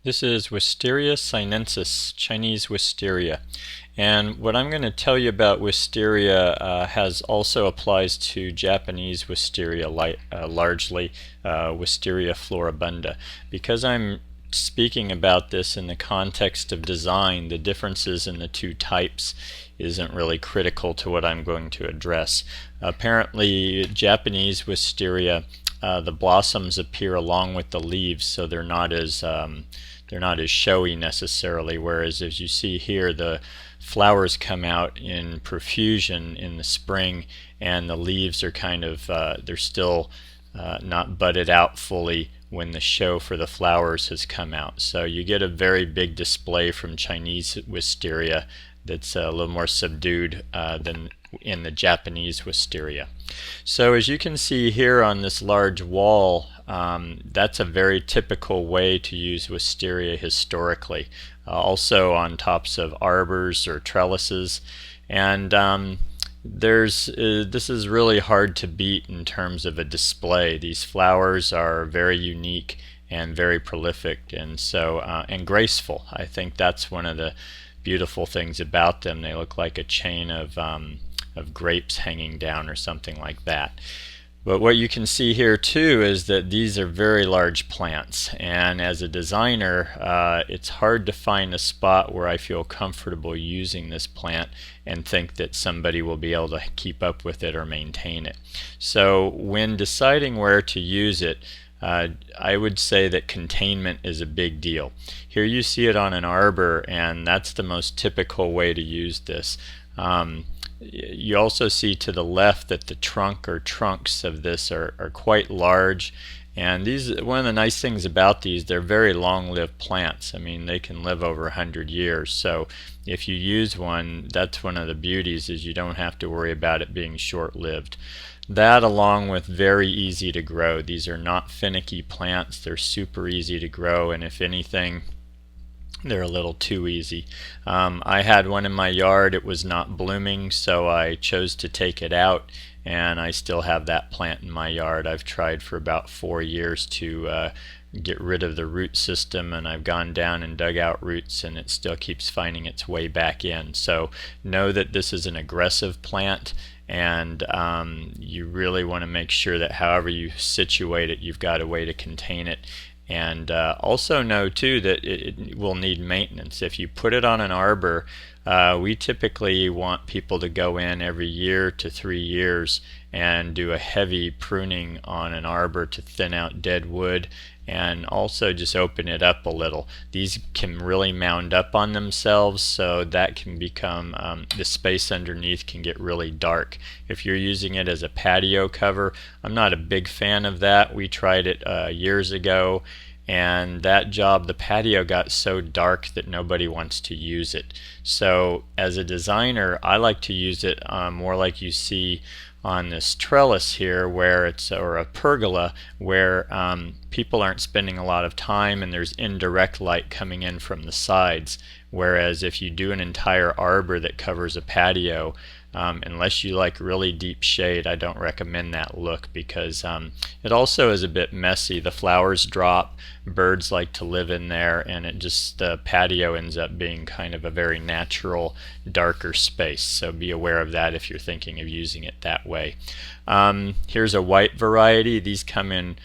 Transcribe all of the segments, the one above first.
This is Wisteria sinensis, Chinese wisteria. And what I'm going to tell you about wisteria has also applies to Japanese wisteria, largely Wisteria floribunda. Because I'm speaking about this in the context of design, the differences in the two types isn't really critical to what I'm going to address. Apparently, Japanese wisteria, the blossoms appear along with the leaves, so they're not as showy necessarily, whereas as you see here, the flowers come out in profusion in the spring, and the leaves are they're still not budded out fully when the show for the flowers has come out. So you get a very big display from Chinese wisteria that's a little more subdued than in the Japanese wisteria. So as you can see here on this large wall, that's a very typical way to use wisteria historically. Also on tops of arbors or trellises, and this is really hard to beat in terms of a display. These flowers are very unique and very prolific, and and graceful. I think that's one of the beautiful things about them. They look like a chain of grapes hanging down or something like that. But what you can see here too is that these are very large plants, and as a designer it's hard to find a spot where I feel comfortable using this plant and think that somebody will be able to keep up with it or maintain it. So when deciding where to use it, I would say that containment is a big deal. Here you see it on an arbor, and that's the most typical way to use this. You also see to the left that the trunk or trunks of this are quite large, and one of the nice things about these, they're very long-lived plants. I mean, they can live over 100 years, so if you use one, that's one of the beauties, is you don't have to worry about it being short-lived. That, along with very easy to grow. These are not finicky plants, they're super easy to grow, and if anything, they're a little too easy. I had one in my yard. It was not blooming, so I chose to take it out, and I still have that plant in my yard. I've tried for about 4 years to get rid of the root system, and I've gone down and dug out roots, and it still keeps finding its way back in. So know that this is an aggressive plant, and you really want to make sure that however you situate it, you've got a way to contain it. And also know too that it will need maintenance. If you put it on an arbor, we typically want people to go in every year to 3 years and do a heavy pruning on an arbor to thin out dead wood, and also just open it up a little. These can really mound up on themselves, so that can become, the space underneath can get really dark. If you're using it as a patio cover, I'm not a big fan of that. We tried it years ago, and that job, the patio got so dark that nobody wants to use it. So as a designer, I like to use it more like you see on this trellis here, where or a pergola, where people aren't spending a lot of time and there's indirect light coming in from the sides. Whereas if you do an entire arbor that covers a patio, unless you like really deep shade, I don't recommend that look, because it also is a bit messy. The flowers drop, birds like to live in there, and the patio ends up being kind of a very natural, darker space. So be aware of that if you're thinking of using it that way. Here's a white variety. These come in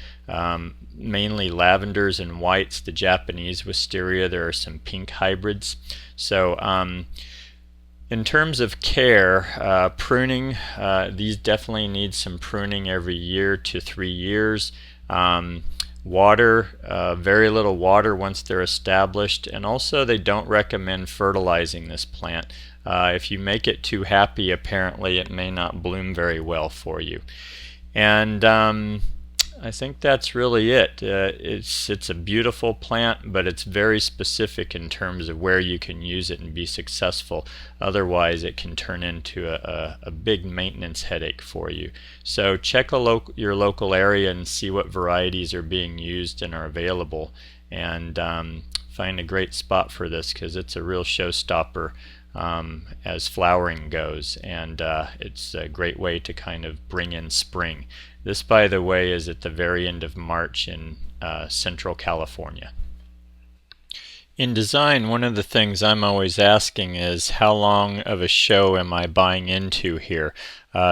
mainly lavenders and whites. The Japanese wisteria, there are some pink hybrids. So in terms of care, pruning, these definitely need some pruning every year to 3 years. Water, very little water once they're established, and also they don't recommend fertilizing this plant. If you make it too happy, apparently it may not bloom very well for you. And I think that's really it. It's a beautiful plant, but it's very specific in terms of where you can use it and be successful. Otherwise, it can turn into a big maintenance headache for you. So check your local area and see what varieties are being used and are available, and find a great spot for this, because it's a real showstopper as flowering goes, and it's a great way to kind of bring in spring. This, by the way, is at the very end of March in Central California. In design, one of the things I'm always asking is how long of a show am I buying into here?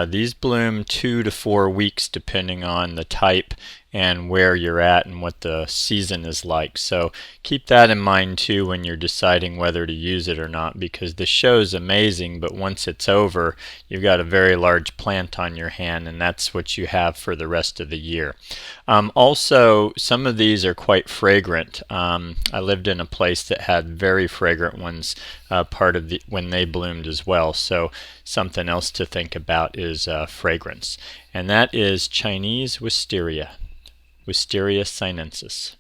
These bloom 2 to 4 weeks depending on the type and where you're at and what the season is like. So keep that in mind too when you're deciding whether to use it or not, because the show's amazing, but once it's over, you've got a very large plant on your hand, and that's what you have for the rest of the year. Also, some of these are quite fragrant. I lived in a place that had very fragrant ones part of the when they bloomed as well. So something else to think about is fragrance, and that is Chinese wisteria, Wisteria sinensis.